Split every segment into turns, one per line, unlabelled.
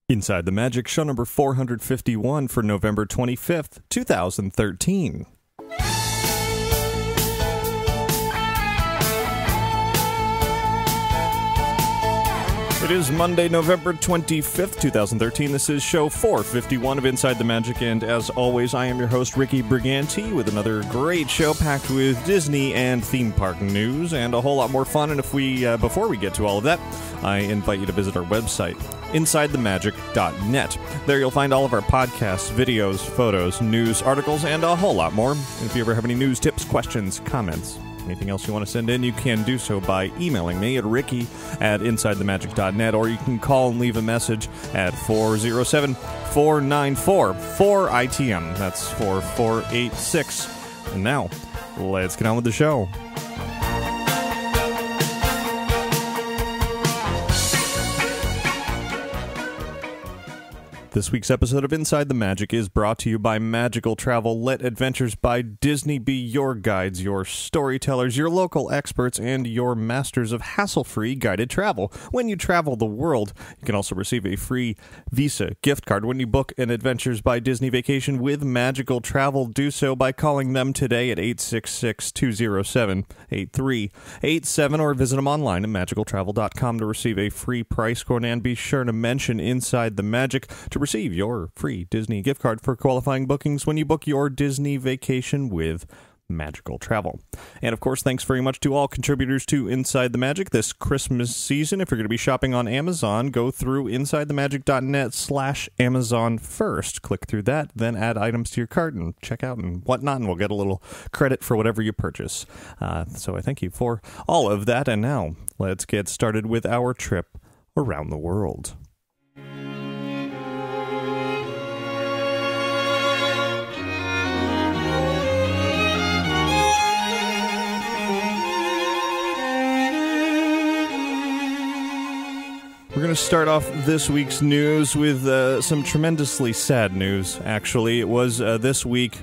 Inside the Magic, show number 451 for November 25th, 2013. It is Monday, November 25th, 2013. This is show 451 of Inside the Magic, and as always, I am your host, Ricky Briganti, with another great show packed with Disney and theme park news and a whole lot more fun. And before we get to all of that, I invite you to visit our website, InsideTheMagic.net. There you'll find all of our podcasts, videos, photos, news, articles, and a whole lot more. And if you ever have any news, tips, questions, comments, anything else you want to send in, you can do so by emailing me at ricky@InsideTheMagic.net, or you can call and leave a message at 407-494-4ITM. That's 4486. And now, let's get on with the show. This week's episode of Inside the Magic is brought to you by Magical Travel. Let Adventures by Disney be your guides, your storytellers, your local experts, and your masters of hassle-free guided travel. When you travel the world, you can also receive a free Visa gift card when you book an Adventures by Disney vacation with Magical Travel. Do so by calling them today at 866-207-8387 or visit them online at magicaltravel.com to receive a free price quote, and be sure to mention Inside the Magic to receive your free Disney gift card for qualifying bookings when you book your Disney vacation with Magical Travel. And of course, thanks very much to all contributors to Inside the Magic this Christmas season. If you're going to be shopping on Amazon, go through InsideTheMagic.net/Amazon first. Click through that, then add items to your cart and check out and whatnot, and we'll get a little credit for whatever you purchase. So I thank you for all of that. And now, let's get started with our trip around the world. We're going to start off this week's news with some tremendously sad news, actually. It was this week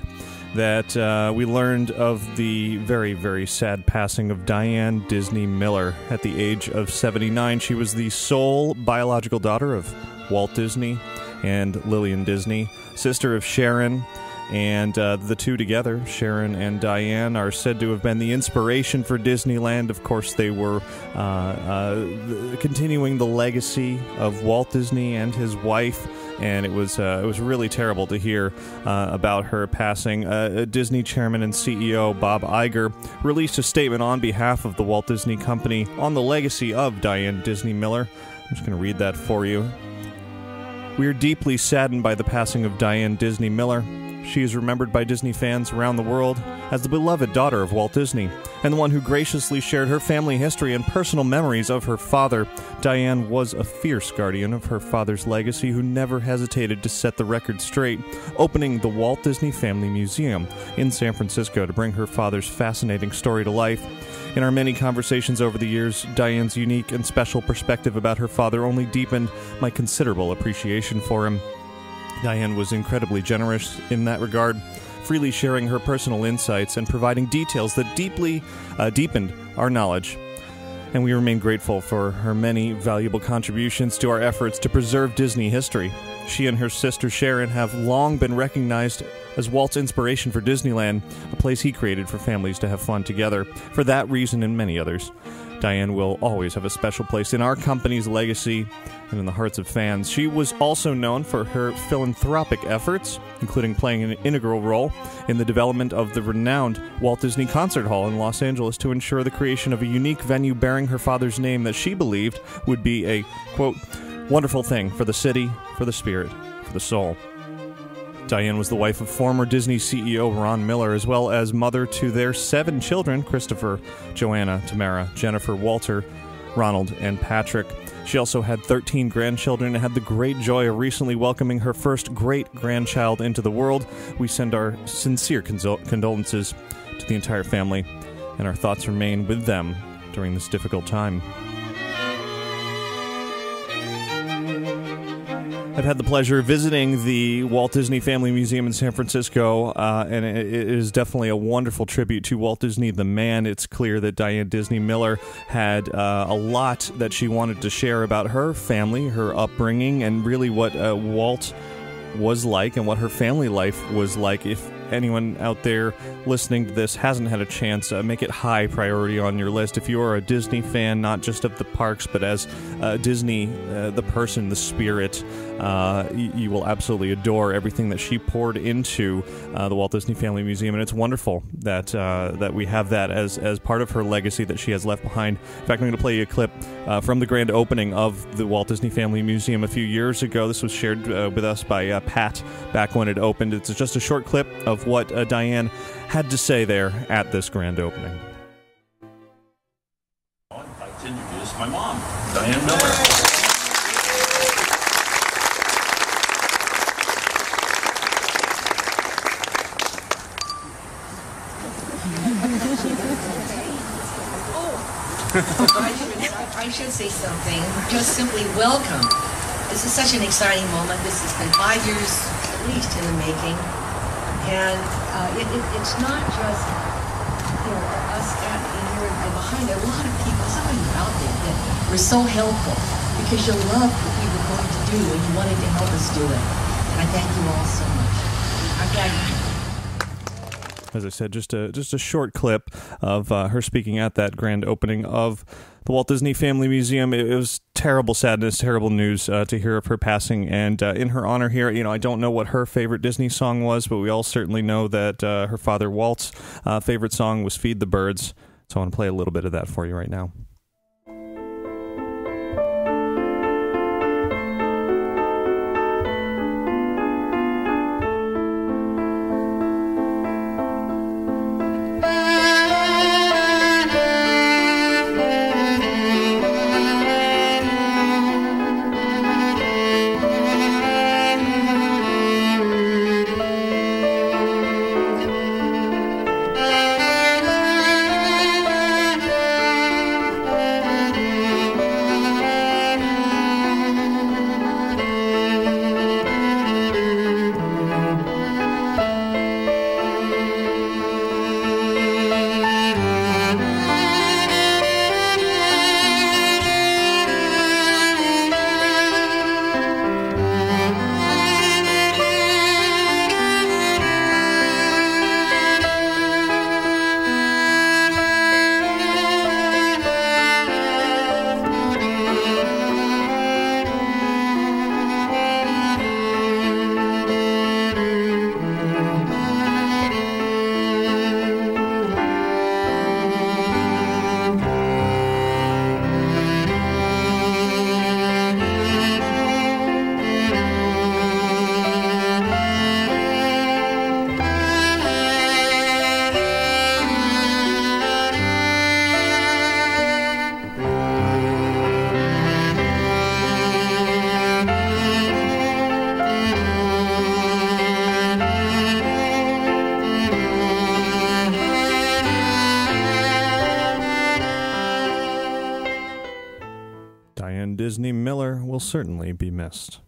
that we learned of the very, very sad passing of Diane Disney Miller at the age of 79. She was the sole biological daughter of Walt Disney and Lillian Disney, sister of Sharon. And the two together, Sharon and Diane, are said to have been the inspiration for Disneyland. Of course, they were continuing the legacy of Walt Disney and his wife, and it was really terrible to hear about her passing. Disney chairman and CEO Bob Iger released a statement on behalf of the Walt Disney Company on the legacy of Diane Disney Miller. I'm just going to read that for you. We are deeply saddened by the passing of Diane Disney Miller. She is remembered by Disney fans around the world as the beloved daughter of Walt Disney, and the one who graciously shared her family history and personal memories of her father. Diane was a fierce guardian of her father's legacy who never hesitated to set the record straight, opening the Walt Disney Family Museum in San Francisco to bring her father's fascinating story to life. In our many conversations over the years, Diane's unique and special perspective about her father only deepened my considerable appreciation for him. Diane was incredibly generous in that regard, freely sharing her personal insights and providing details that deeply deepened our knowledge. And we remain grateful for her many valuable contributions to our efforts to preserve Disney history. She and her sister Sharon have long been recognized as Walt's inspiration for Disneyland, a place he created for families to have fun together. For that reason and many others, Diane will always have a special place in our company's legacy and in the hearts of fans. She was also known for her philanthropic efforts, including playing an integral role in the development of the renowned Walt Disney Concert Hall in Los Angeles to ensure the creation of a unique venue bearing her father's name that she believed would be a, quote, wonderful thing for the city, for the spirit, for the soul. Diane was the wife of former Disney CEO Ron Miller, as well as mother to their 7 children, Christopher, Joanna, Tamara, Jennifer, Walter, Ronald, and Patrick. She also had 13 grandchildren and had the great joy of recently welcoming her first great-grandchild into the world. We send our sincere condolences to the entire family, and our thoughts remain with them during this difficult time. I've had the pleasure of visiting the Walt Disney Family Museum in San Francisco, and it is definitely a wonderful tribute to Walt Disney, the man. It's clear that Diane Disney Miller had a lot that she wanted to share about her family, her upbringing, and really what Walt was like and what her family life was like. If anyone out there listening to this hasn't had a chance, make it high priority on your list. If you are a Disney fan, not just of the parks, but as Disney, the person, the spirit, you will absolutely adore everything that she poured into the Walt Disney Family Museum, and it's wonderful that that we have that as part of her legacy that she has left behind. In fact, I'm going to play you a clip from the grand opening of the Walt Disney Family Museum a few years ago. This was shared with us by Pat back when it opened. It's just a short clip of what Diane had to say there at this grand opening.
I'd like to introduce my mom, Diane Miller.
I should say something. Just simply welcome. This is such an exciting moment. This has been 5 years at least in the making. And it's not just, us standing here and behind a lot of people, some of you out there that were so helpful because you loved what we were going to do and you wanted to help us do it. And I thank you all so much. I'm glad.
As I said, just a short clip of her speaking at that grand opening of the Walt Disney Family Museum. It was terrible sadness, terrible news to hear of her passing. And in her honor here, I don't know what her favorite Disney song was, but we all certainly know that her father Walt's favorite song was Feed the Birds. So I want to play a little bit of that for you right now. Diane Disney Miller will certainly be missed.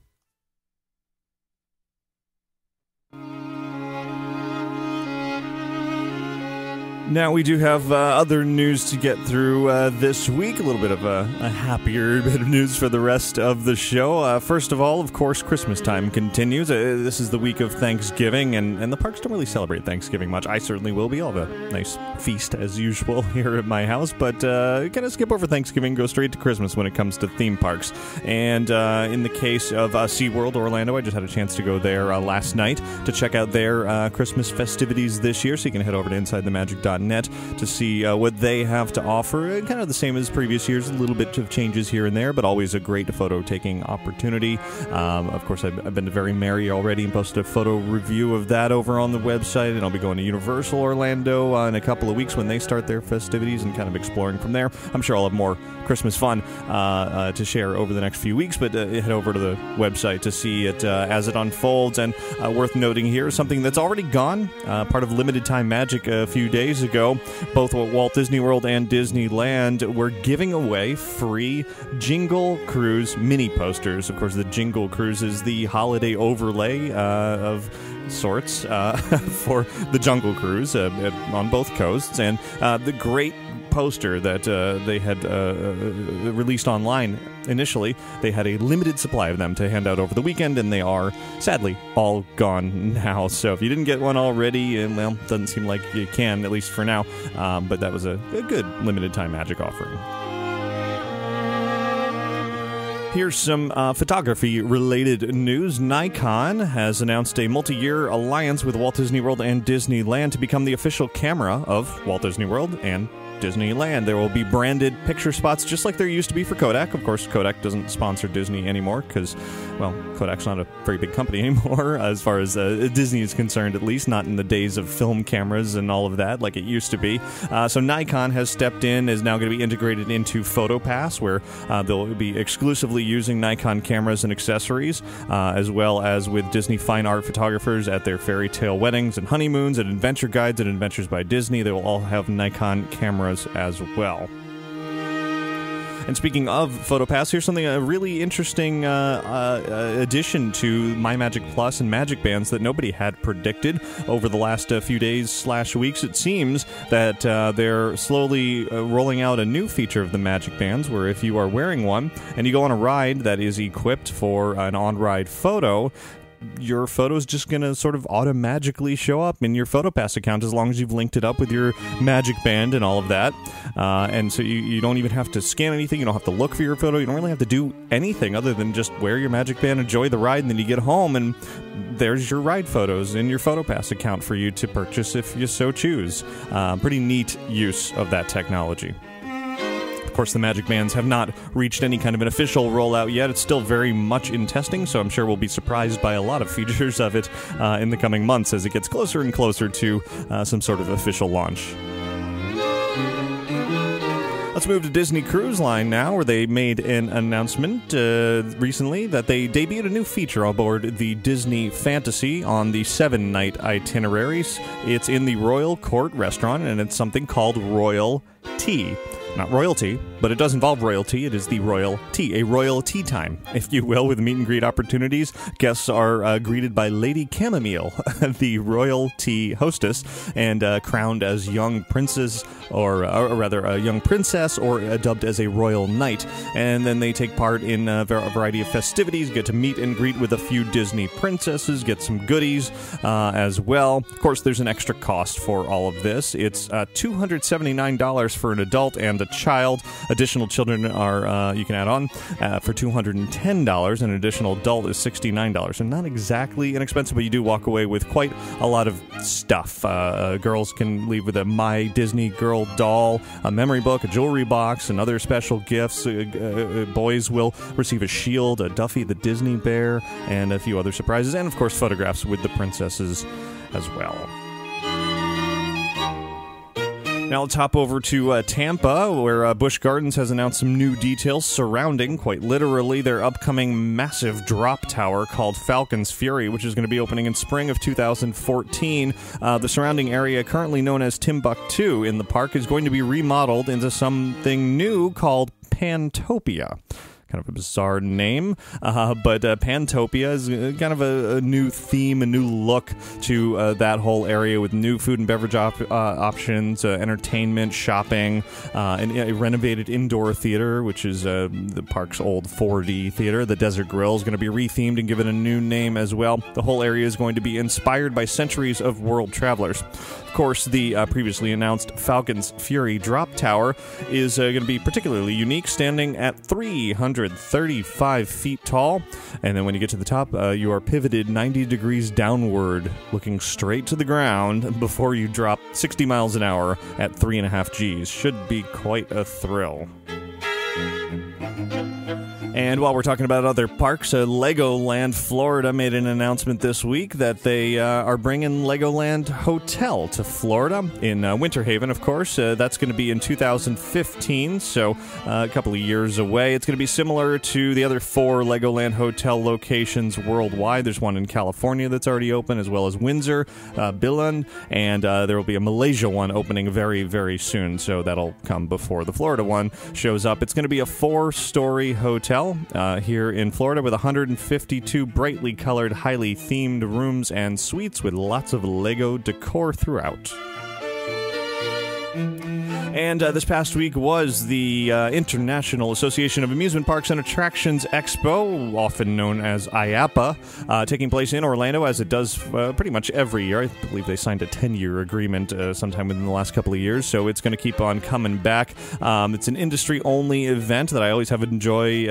Now, we do have other news to get through this week. A little bit of a happier bit of news for the rest of the show. First of all, of course, Christmas time continues. This is the week of Thanksgiving, and the parks don't really celebrate Thanksgiving much. I certainly will be. I'll have a nice feast, as usual, here at my house. But kind of skip over Thanksgiving, go straight to Christmas when it comes to theme parks. And in the case of SeaWorld Orlando, I just had a chance to go there last night to check out their Christmas festivities this year. So you can head over to InsideTheMagic.net to see what they have to offer. Kind of the same as previous years, a little bit of changes here and there, but always a great photo-taking opportunity. Of course, I've been to Very Merry already and posted a photo review of that over on the website, and I'll be going to Universal Orlando in a couple of weeks when they start their festivities and kind of exploring from there. I'm sure I'll have more Christmas fun to share over the next few weeks, but head over to the website to see it as it unfolds. And worth noting here, something that's already gone, part of Limited Time Magic a few days ago, both Walt Disney World and Disneyland were giving away free Jingle Cruise mini posters. Of course, the Jingle Cruise is the holiday overlay of sorts for the Jungle Cruise on both coasts, and the great poster that they had released online initially. They had a limited supply of them to hand out over the weekend, and they are sadly all gone now. So if you didn't get one already, well, doesn't seem like you can, at least for now, but that was a good limited time magic offering. Here's some photography-related news. Nikon has announced a multi-year alliance with Walt Disney World and Disneyland to become the official camera of Walt Disney World and Disneyland. There will be branded picture spots just like there used to be for Kodak. Of course, Kodak doesn't sponsor Disney anymore because, well, Kodak's not a very big company anymore as far as Disney is concerned, at least not in the days of film cameras and all of that like it used to be. So Nikon has stepped in, is now going to be integrated into PhotoPass, where they'll be exclusively using Nikon cameras and accessories, as well as with Disney fine art photographers at their fairy tale weddings and honeymoons and adventure guides and Adventures by Disney. They will all have Nikon cameras as well. And speaking of PhotoPass, here's something, a really interesting addition to MyMagic Plus and Magic Bands that nobody had predicted over the last few days / weeks. It seems that they're slowly rolling out a new feature of the Magic Bands, where if you are wearing one and you go on a ride that is equipped for an on-ride photo, your photo's just going to sort of auto-magically show up in your PhotoPass account as long as you've linked it up with your Magic Band and all of that. And so you don't even have to scan anything. You don't have to look for your photo. You don't really have to do anything other than just wear your Magic Band, enjoy the ride, and then you get home and there's your ride photos in your PhotoPass account for you to purchase if you so choose. Pretty neat use of that technology. Of course, the Magic Bands have not reached any kind of an official rollout yet. It's still very much in testing, so I'm sure we'll be surprised by a lot of features of it in the coming months as it gets closer and closer to some sort of official launch. Let's move to Disney Cruise Line now, where they made an announcement recently that they debuted a new feature aboard the Disney Fantasy on the 7-night itineraries. It's in the Royal Court restaurant, and it's something called Royal Tea. Not royalty, but it does involve royalty. It is the Royal Tea, a royal tea time, if you will, with meet and greet opportunities. Guests are greeted by Lady Chamomile, the royal tea hostess, and crowned as young princes, or rather a young princess, or dubbed as a royal knight. And then they take part in a variety of festivities, get to meet and greet with a few Disney princesses, get some goodies as well. Of course, there's an extra cost for all of this. It's $279 for an adult and a child. Additional children are you can add on for $210. An additional adult is $69. And not exactly inexpensive, but you do walk away with quite a lot of stuff. Girls can leave with a My Disney Girl doll, a memory book, a jewelry box, and other special gifts. Boys will receive a shield, a Duffy the Disney Bear, and a few other surprises. And, of course, photographs with the princesses as well. Now let's hop over to Tampa, where Busch Gardens has announced some new details surrounding, quite literally, their upcoming massive drop tower called Falcon's Fury, which is going to be opening in spring of 2014. The surrounding area, currently known as Timbuktu in the park, is going to be remodeled into something new called Pantopia. Kind of a bizarre name, but Pantopia is kind of a new theme, a new look to that whole area with new food and beverage options, entertainment, shopping, and a renovated indoor theater, which is the park's old 4D theater. The Desert Grill is going to be rethemed and given a new name as well. The whole area is going to be inspired by centuries of world travelers. Of course, the previously announced Falcon's Fury drop tower is going to be particularly unique, standing at 335 feet tall. And then when you get to the top, you are pivoted 90 degrees downward, looking straight to the ground before you drop 60 miles an hour at 3.5 Gs. Should be quite a thrill. And while we're talking about other parks, Legoland Florida made an announcement this week that they are bringing Legoland Hotel to Florida in Winter Haven, of course. That's going to be in 2015, so a couple of years away. It's going to be similar to the other 4 Legoland Hotel locations worldwide. There's one in California that's already open, as well as Windsor, Billund, and there will be a Malaysia one opening very, very soon, so that'll come before the Florida one shows up. It's going to be a 4-story hotel here in Florida with 152 brightly colored, highly themed rooms and suites with lots of Lego decor throughout. And this past week was the International Association of Amusement Parks and Attractions Expo, often known as IAAPA, taking place in Orlando, as it does pretty much every year. I believe they signed a 10-year agreement sometime within the last couple of years, so it's going to keep on coming back. It's an industry-only event that I always enjoy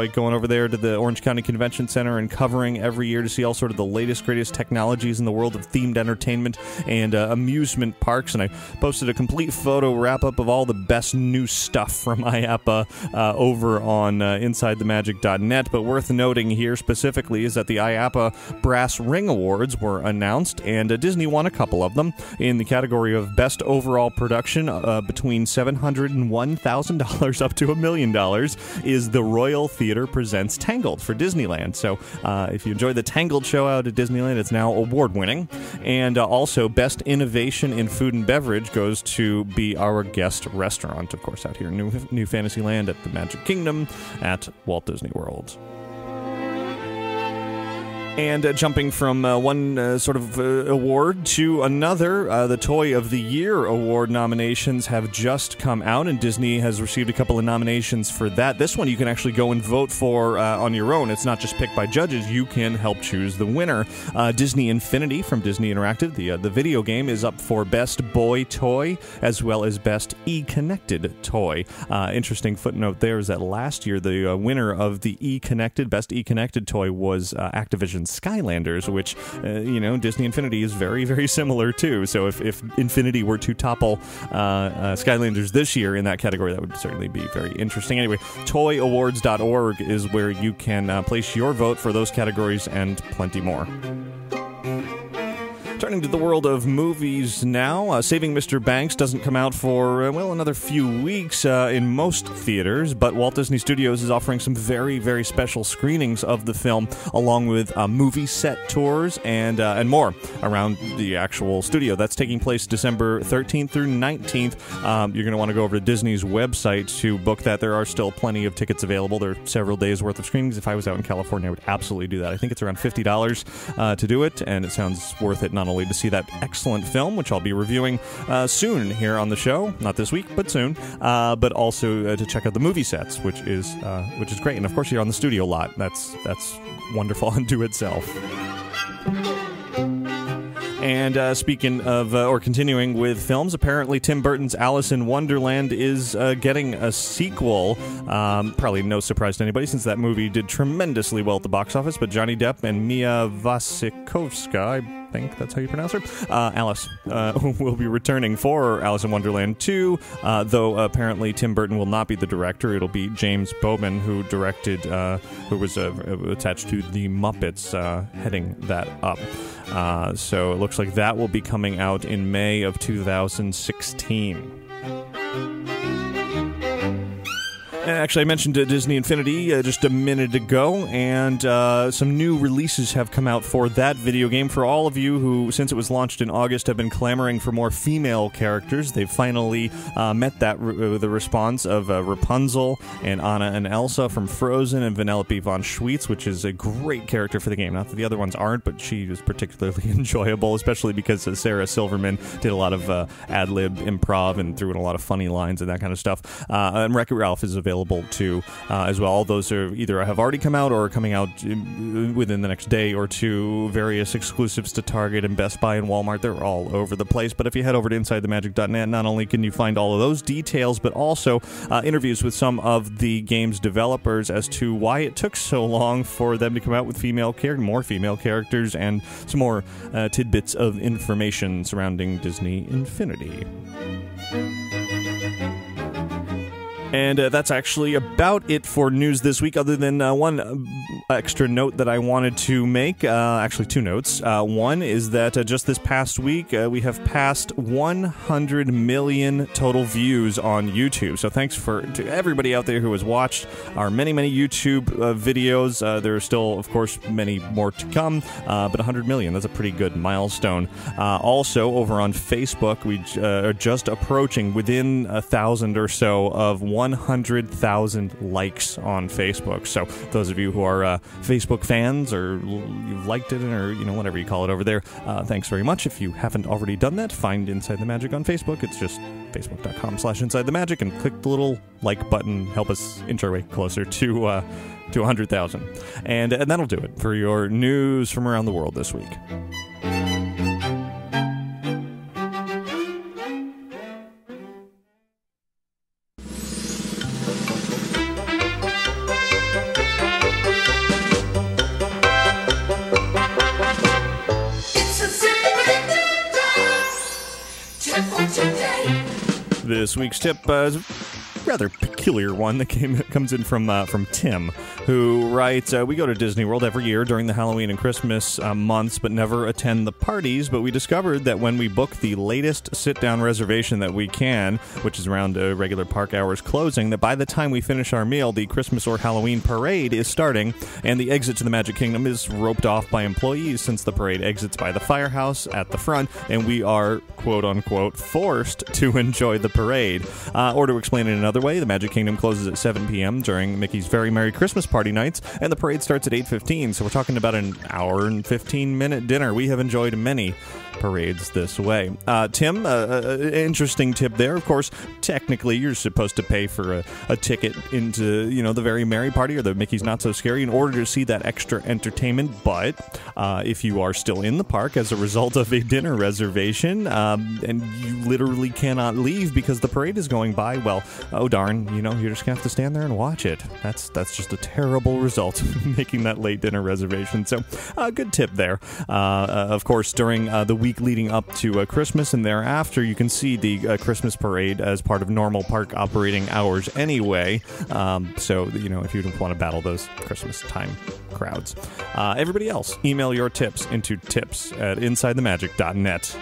going over there to the Orange County Convention Center and covering every year to see all sort of the latest, greatest technologies in the world of themed entertainment and amusement parks. And I posted a complete photo wrap-up of all the best new stuff from IAAPA over on InsideTheMagic.net, but worth noting here specifically is that the IAAPA Brass Ring Awards were announced, and Disney won a couple of them. In the category of Best Overall Production, between $701,000 up to $1 million is The Royal Theater Presents Tangled for Disneyland. So if you enjoy the Tangled show out at Disneyland, it's now award-winning. And also Best Innovation in Food and Beverage goes to be Our Guest Restaurant, of course, out here in New Fantasyland at the Magic Kingdom at Walt Disney World. And jumping from one award to another, the Toy of the Year award nominations have just come out, and Disney has received a couple of nominations for that. This one you can actually go and vote for on your own. It's not just picked by judges. You can help choose the winner. Disney Infinity from Disney Interactive, the video game, is up for Best Boy Toy as well as Best E-Connected Toy. Interesting footnote there is that last year the winner of the Best E-Connected Toy was Activision's Skylanders, which, Disney Infinity is very, very similar to. So if Infinity were to topple Skylanders this year in that category, that would certainly be very interesting. Anyway, toyawards.org is where you can place your vote for those categories and plenty more. Turning to the world of movies now, Saving Mr. Banks doesn't come out for, another few weeks in most theaters, but Walt Disney Studios is offering some very, very special screenings of the film, along with movie set tours and more around the actual studio. That's taking place December 13th through 19th. You're going to want to go over to Disney's website to book that. There are still plenty of tickets available. There are several days worth of screenings. If I was out in California, I would absolutely do that. I think it's around $50 to do it, and it sounds worth it not only to see that excellent film, which I'll be reviewing soon here on the show, not this week, but soon, but also to check out the movie sets, which is great. And of course, you're on the studio lot. That's wonderful unto itself. And speaking of, or continuing with films, apparently Tim Burton's Alice in Wonderland is getting a sequel. Probably no surprise to anybody, since that movie did tremendously well at the box office, but Johnny Depp and Mia Wasikowska, I think that's how you pronounce her, Alice, will be returning for Alice in Wonderland 2, though apparently Tim Burton will not be the director. It'll be James Bowman, who directed, who was attached to The Muppets, heading that up. So it looks like that will be coming out in May of 2016. Actually, I mentioned Disney Infinity just a minute ago, and some new releases have come out for that video game. For all of you who, since it was launched in August, have been clamoring for more female characters, they've finally met that the response of Rapunzel and Anna and Elsa from Frozen, and Vanellope von Schweetz, which is a great character for the game. Not that the other ones aren't, but she is particularly enjoyable, especially because Sarah Silverman did a lot of ad-lib improv and threw in a lot of funny lines and that kind of stuff. And Wreck-It Ralph is available too, as well. All those are either have already come out or are coming out within the next day or two. Various exclusives to Target and Best Buy and Walmart. They're all over the place. But if you head over to InsideTheMagic.net, not only can you find all of those details, but also interviews with some of the game's developers as to why it took so long for them to come out with more female characters, and some more tidbits of information surrounding Disney Infinity. And that's actually about it for news this week, other than one extra note that I wanted to make. Actually, two notes. One is that just this past week, we have passed 100 million total views on YouTube. So thanks to everybody out there who has watched our many, many YouTube videos. There are still, of course, many more to come, but 100 million, that's a pretty good milestone. Also, over on Facebook, we are just approaching within 1,000 or so of 100,000 likes on Facebook. So those of you who are Facebook fans, or you've liked it, or whatever you call it over there, thanks very much. If you haven't already done that, find Inside the Magic on Facebook. It's just facebook.com/InsideTheMagic, and click the little like button. Help us inch our way closer to 100,000. And that'll do it for your news from around the world this week. This week's tip is a rather peculiar one that comes in from Tim, who writes, we go to Disney World every year during the Halloween and Christmas months, but never attend the parties. But we discovered that when we book the latest sit-down reservation that we can, which is around regular park hours closing, that by the time we finish our meal, the Christmas or Halloween parade is starting, and the exit to the Magic Kingdom is roped off by employees, since the parade exits by the firehouse at the front, and we are, quote-unquote, forced to enjoy the parade. Or to explain it another way, the Magic Kingdom closes at 7 p.m. during Mickey's Very Merry Christmas Party nights, and the parade starts at 8:15, so we're talking about an hour and 15-minute dinner. We have enjoyed many parades this way. Tim, interesting tip there. Of course, technically, you're supposed to pay for a ticket into, the Very Merry Party or the Mickey's Not So Scary in order to see that extra entertainment, but if you are still in the park as a result of a dinner reservation, and you literally cannot leave because the parade is going by, well, oh darn, you're just gonna have to stand there and watch it. That's just a terrible result, making that late dinner reservation. So, good tip there. Of course, during the week leading up to Christmas and thereafter, you can see the Christmas parade as part of normal park operating hours anyway. So, if you don't want to battle those Christmas time crowds. Everybody else, email your tips into tips@insidethemagic.net.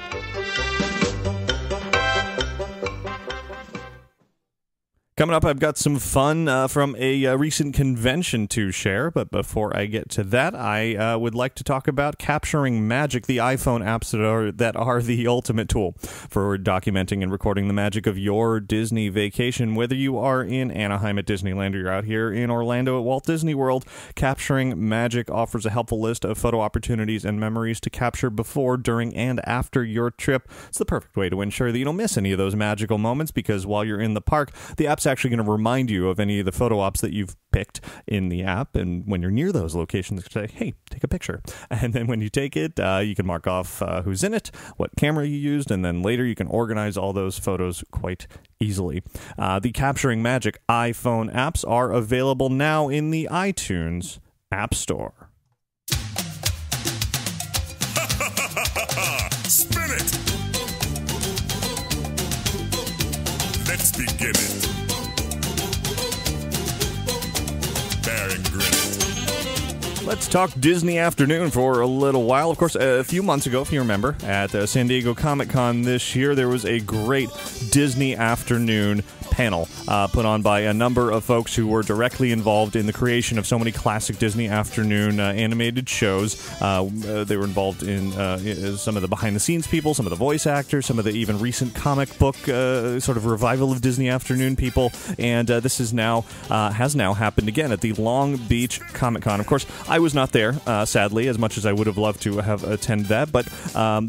Coming up, I've got some fun from a recent convention to share, but before I get to that, I would like to talk about capturing magic, the iPhone apps that are the ultimate tool for documenting and recording the magic of your Disney vacation. Whether you are in Anaheim at Disneyland or you're out here in Orlando at Walt Disney World, Capturing Magic offers a helpful list of photo opportunities and memories to capture before, during, and after your trip. It's the perfect way to ensure that you don't miss any of those magical moments, because while you're in the park, the app's actually going to remind you of any of the photo ops that you've picked in the app, and when you're near those locations, say, hey, take a picture. And then when you take it, you can mark off who's in it, what camera you used, and then later you can organize all those photos quite easily. The Capturing Magic iPhone apps are available now in the iTunes App Store.
Spin it! Let's begin it. Bear and grin it.
Let's talk Disney afternoon for a little while. Of course, a few months ago, if you remember, at San Diego Comic-Con this year, there was a great Disney afternoon panel put on by a number of folks who were directly involved in the creation of so many classic Disney afternoon animated shows. They were involved in some of the behind-the-scenes people, some of the voice actors, some of the even recent comic book sort of revival of Disney afternoon people, and this has now happened again at the Long Beach Comic-Con. Of course, I was not there, sadly, as much as I would have loved to have attended that, but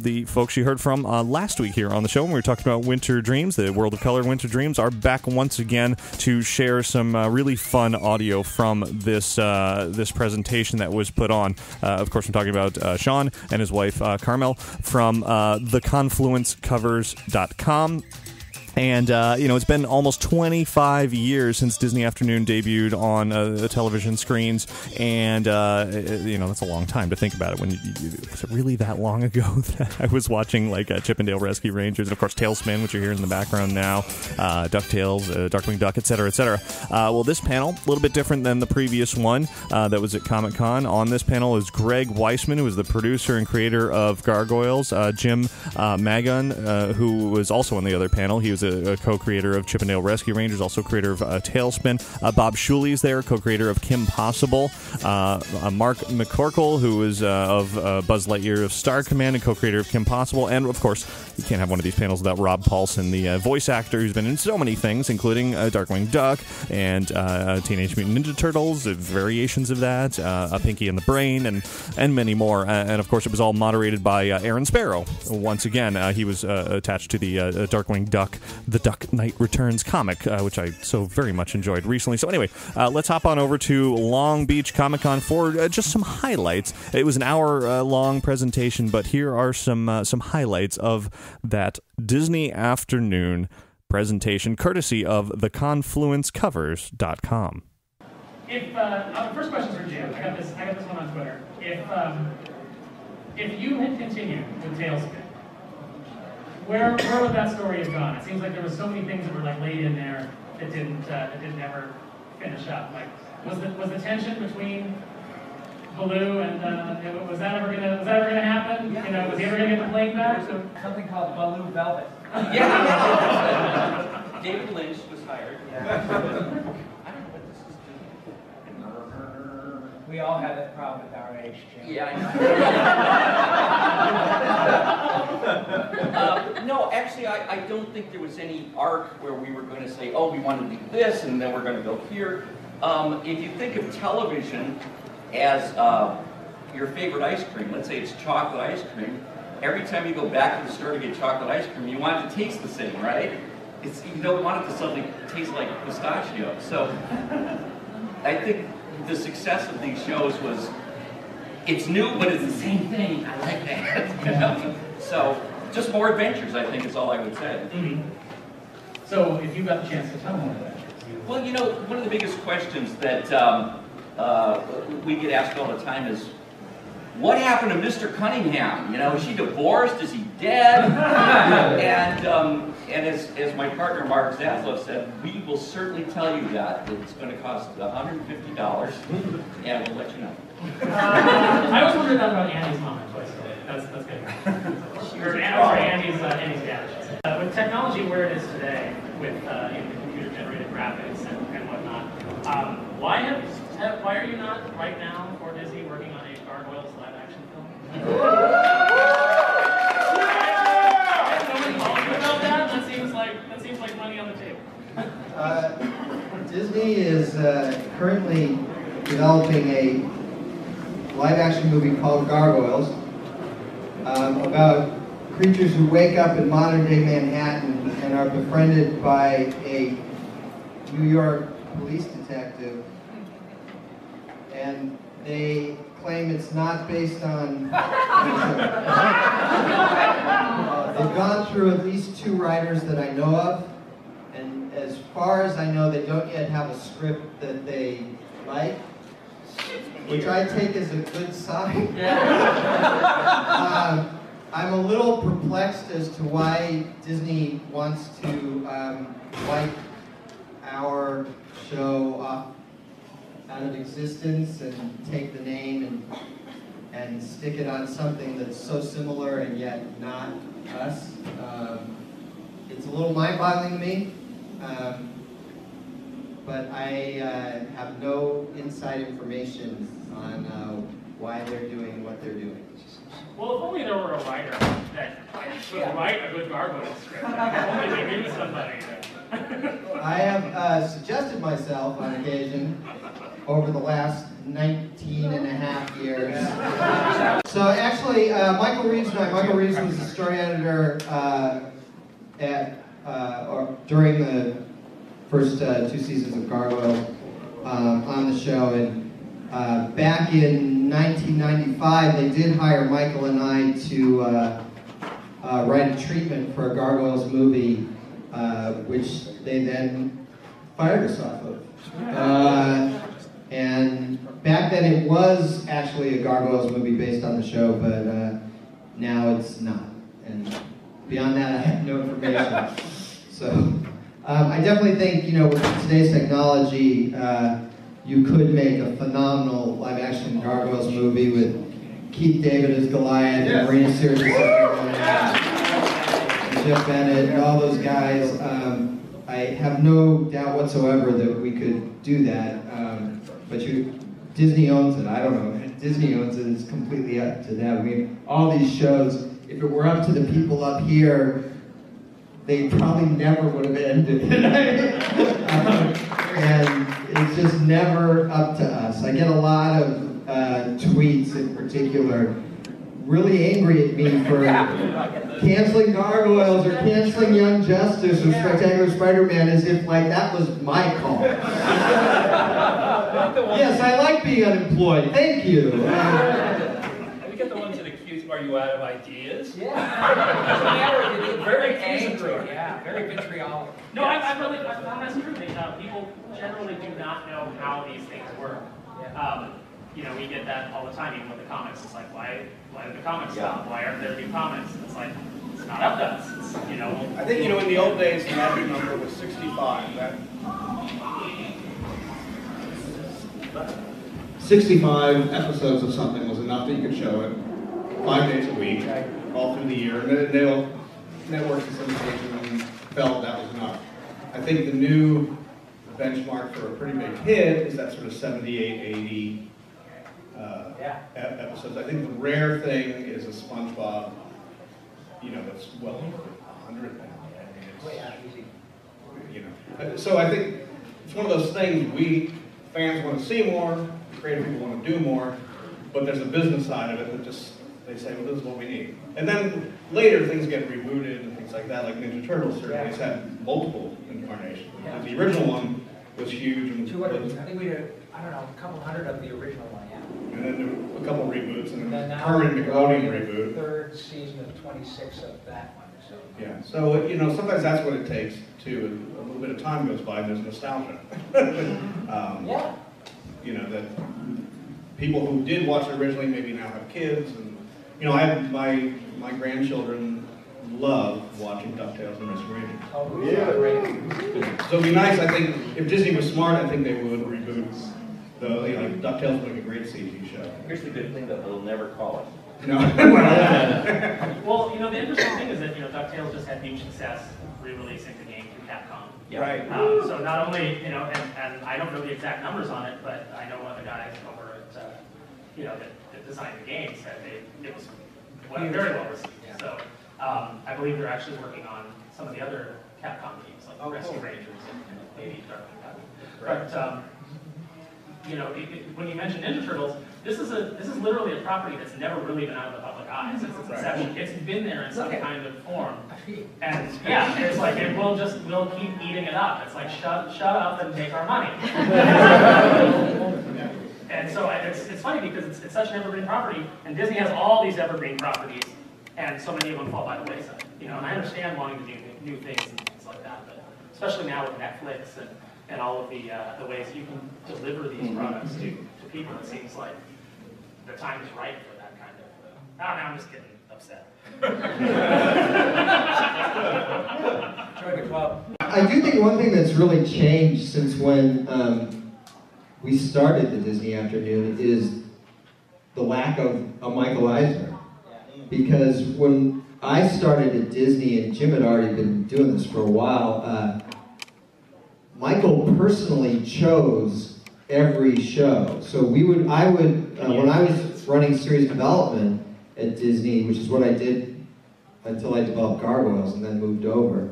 the folks you heard from last week here on the show when we were talking about Winter Dreams, the World of Color Winter Dreams, are back once again to share some really fun audio from this presentation that was put on. Of course, I'm talking about Sean and his wife Carmel from theconfluencecovers.com. And, it's been almost 25 years since Disney Afternoon debuted on television screens, and, that's a long time to think about it. Was it really that long ago that I was watching, like, Chippendale Rescue Rangers, and, of course, Tailspin, which you're hearing in the background now, DuckTales, Darkwing Duck, etc., etc. Well, this panel, a little bit different than the previous one that was at Comic-Con. On this panel is Greg Weisman, who is the producer and creator of Gargoyles, Jim Magan, who was also on the other panel. He was a co-creator of Chippendale Rescue Rangers, also creator of Tailspin. Bob Shuley's there, co-creator of Kim Possible. Mark McCorkle, who is of Buzz Lightyear of Star Command and co-creator of Kim Possible. And, of course, you can't have one of these panels without Rob Paulsen, the voice actor who's been in so many things, including Darkwing Duck and Teenage Mutant Ninja Turtles, variations of that, Pinky and the Brain, and many more. And, of course, it was all moderated by Aaron Sparrow. Once again, he was attached to the Darkwing Duck, The Duck Knight Returns comic, which I so very much enjoyed recently. So anyway, let's hop on over to Long Beach Comic-Con for just some highlights. It was an hour-long presentation, but here are some highlights of that Disney Afternoon presentation, courtesy of theconfluencecovers.com.
First question's for Jim. I got this one on Twitter. If you had continued with Tailspin, where would that story have gone? It seems like there were so many things that were like laid in there that didn't ever finish up. Like, was the tension between Baloo and was that ever gonna happen? Yeah. Was he ever gonna get the plane back?
Something called Baloo Velvet.
Yeah. David Lynch was hired.
Yeah.
I don't know what this is.
We all had that problem at our age, Jim.
Yeah, I know. No, actually, I don't think there was any arc where we were going to say, oh, we want to do this, and then we're going to go here. If you think of television as your favorite ice cream, let's say it's chocolate ice cream, every time you go back to the store to get chocolate ice cream, you want it to taste the same, right? You don't want it to suddenly taste like pistachio. So I think the success of these shows was, it's new, but it's the same thing. I like that. So just more adventures, I think, is all I would say.
Mm-hmm. So if you got the chance to tell more adventures.
Well, one of the biggest questions that we get asked all the time is, what happened to Mr. Cunningham? Is she divorced? Is he dead? And as my partner Mark Zaslow said, we will certainly tell you that. It's going to cost $150, and we'll let you know.
I always wondered that about Andy's mom and Toy Story. That's good. Or Andy's dad. With technology where it is today, with computer-generated graphics and whatnot, why are you not right now for Disney working on a Gargoyles live-action film? That seems like money on the table.
Disney is currently developing a live-action movie called Gargoyles about creatures who wake up in modern-day Manhattan and are befriended by a New York police detective, and they claim it's not based on... They've gone through at least 2 writers that I know of, and as far as I know, they don't yet have a script that they like, which I take as a good sign. I'm a little perplexed as to why Disney wants to wipe our show out of existence and take the name and stick it on something that's so similar and yet not us. It's a little mind-boggling to me, but I have no inside information on why they're doing what they're doing.
Well, if only there were a writer that would write a good Gargoyles script. If only they knew somebody.
I have suggested myself on occasion over the last 19 and a half years. So actually, Michael Reeves was the story editor during the first 2 seasons of Gargoyles on the show, and back in 1995, they did hire Michael and I to write a treatment for a Gargoyles movie which they then fired us off of. And back then it was actually a Gargoyles movie based on the show, but now it's not. And beyond that, I have no information. So I definitely think, with today's technology, you could make a phenomenal live-action Gargoyles movie with Keith David as Goliath, and Marina Sirtis as and Jeff Bennett, and all those guys. I have no doubt whatsoever that we could do that. But Disney owns it. I don't know. Disney owns it. It's completely up to them. I mean, all these shows, if it were up to the people up here, they probably never would have ended. And it's just never up to us. I get a lot of tweets in particular really angry at me for canceling Gargoyles or canceling Young Justice or Spectacular Spider-Man as if like that was my call. Yes, I like being unemployed. Thank you.
We get the ones that accuse, are you out of ideas?
Yeah. Very angry. Yeah, very vitriolic.
No, I found that's true. People generally do not know how these things work. We get that all the time, even with the comics. It's like, why did the comics stop? Why aren't there new comics? And it's like, it's not up to us. I
think, in the old days, the magic number was 65. 65 episodes of something was enough that you could show it 5 days a week, all through the year. And then networks and syndication felt that was enough. I think the new benchmark for a pretty big hit is that sort of 78, 80 episodes. I think the rare thing is a SpongeBob, that's well over 100 now. So I think it's one of those things fans want to see more, creative people want to do more, but there's a business side of it that they say, well, this is what we need. And then later things get rebooted and things like that, like Ninja Turtles certainly has had multiple incarnations. Yeah. The original one was huge. And
200, I think we did, a couple hundred of the original one, yeah.
And then there were a couple reboots, and then current Nickelodeon reboot.
Third season of 26 of that one. So.
Yeah, so sometimes that's what it takes too. A little bit of time goes by, and there's nostalgia. That people who did watch it originally maybe now have kids, and I have my grandchildren love watching DuckTales and Rescue Rangers.
Oh, yeah.
So it'd be nice, I think, if Disney was smart, I think they would reboot DuckTales would make a great CG show.
Here's the good thing, though, they'll never call us.
No.
Well, the interesting thing is that, DuckTales just had huge success re-releasing the game through Capcom.
Yeah. Right.
So not only, and I don't know the exact numbers on it, but I know one of the guys over at, that designed the game said it was very well received. Yeah. So I believe they're actually working on some of the other Capcom games, like Rescue Rangers and maybe Darkwing Duck. But when you mention Ninja Turtles, this is literally a property that's never really been out of the public eye since its inception. It's been there in some kind of form, and it's like we'll keep eating it up. It's like shut up and take our money. And so it's funny because it's such an evergreen property, and Disney has all these evergreen properties, and so many of them fall by the wayside. And I understand wanting to do new things and things like that, but especially now with Netflix and all of the ways you can deliver these products to people, it seems like the time is right for that kind of. Now I'm just getting upset.
Join the club.
I do think one thing that's really changed since when we started the Disney Afternoon is the lack of a Michael Eisner. Because when I started at Disney, and Jim had already been doing this for a while, Michael personally chose every show. So when I was running series development at Disney, which is what I did until I developed Gargoyles and then moved over,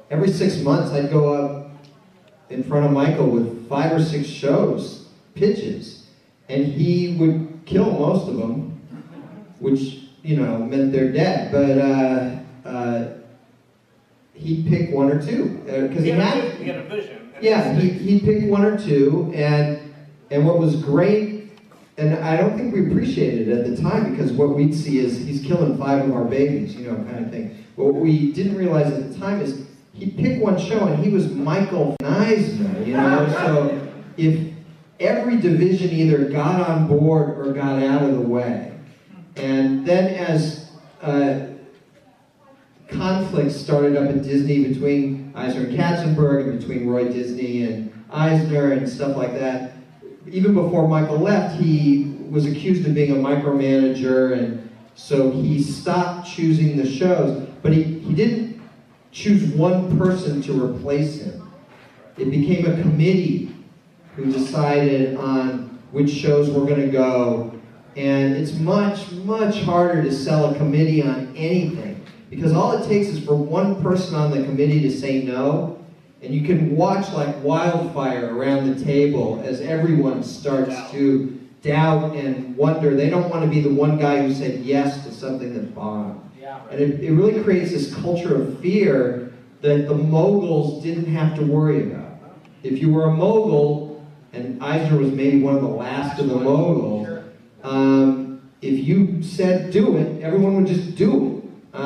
every 6 months I'd go up in front of Michael with 5 or 6 shows, pitches, and he would kill most of them, which, meant they're dead, but he'd pick 1 or 2, because he had
a vision.
Yeah, he'd pick 1 or 2, and what was great And I don't think we appreciated it at the time, because what we'd see is he's killing 5 of our babies, you know, kind of thing. But what we didn't realize at the time is he'd pick one show and he was Michael Eisner, you know? So if every division either got on board or got out of the way. And then as conflicts started up at Disney between Eisner and Katzenberg, and between Roy Disney and Eisner and stuff like that, even before Michael left, he was accused of being a micromanager, and so he stopped choosing the shows, but he didn't choose one person to replace him. It became a committee who decided on which shows were going to go, and it's much, much harder to sell a committee on anything, because all it takes is for one person on the committee to say no, and you can watch like wildfire around the table as everyone starts to doubt and wonder. They don't want to be the one guy who said yes to something that bombed. And it really creates this culture of fear that the moguls didn't have to worry about. If you were a mogul, and Eisner was maybe one of the last of the moguls, if you said do it, everyone would just do it.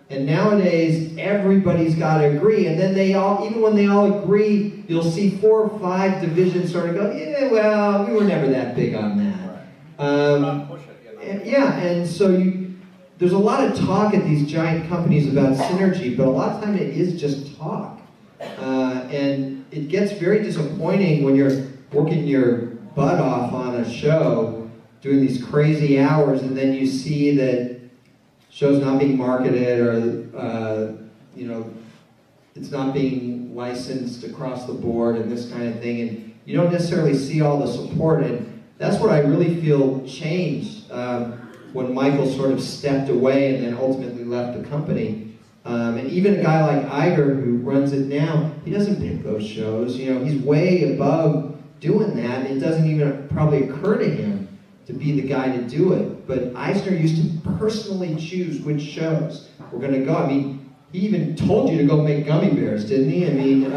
And nowadays, everybody's got to agree, and then they all, even when they all agree, you'll see 4 or 5 divisions sort of go, yeah, well, we were never that big on that. Yeah, and so there's a lot of talk at these giant companies about synergy, but a lot of time it is just talk. And it gets very disappointing when you're working your butt off on a show, doing these crazy hours, and then you see that show's not being marketed, or you know, it's not being licensed across the board and this kind of thing, and you don't necessarily see all the support. And that's what I really feel changed when Michael sort of stepped away and then ultimately left the company. And even a guy like Iger, who runs it now, he doesn't pick those shows. You know, he's way above doing that. It doesn't even probably occur to him to be the guy to do it. But Eisner used to personally choose which shows were going to go. I mean, he even told you to go make gummy bears, didn't he? I mean,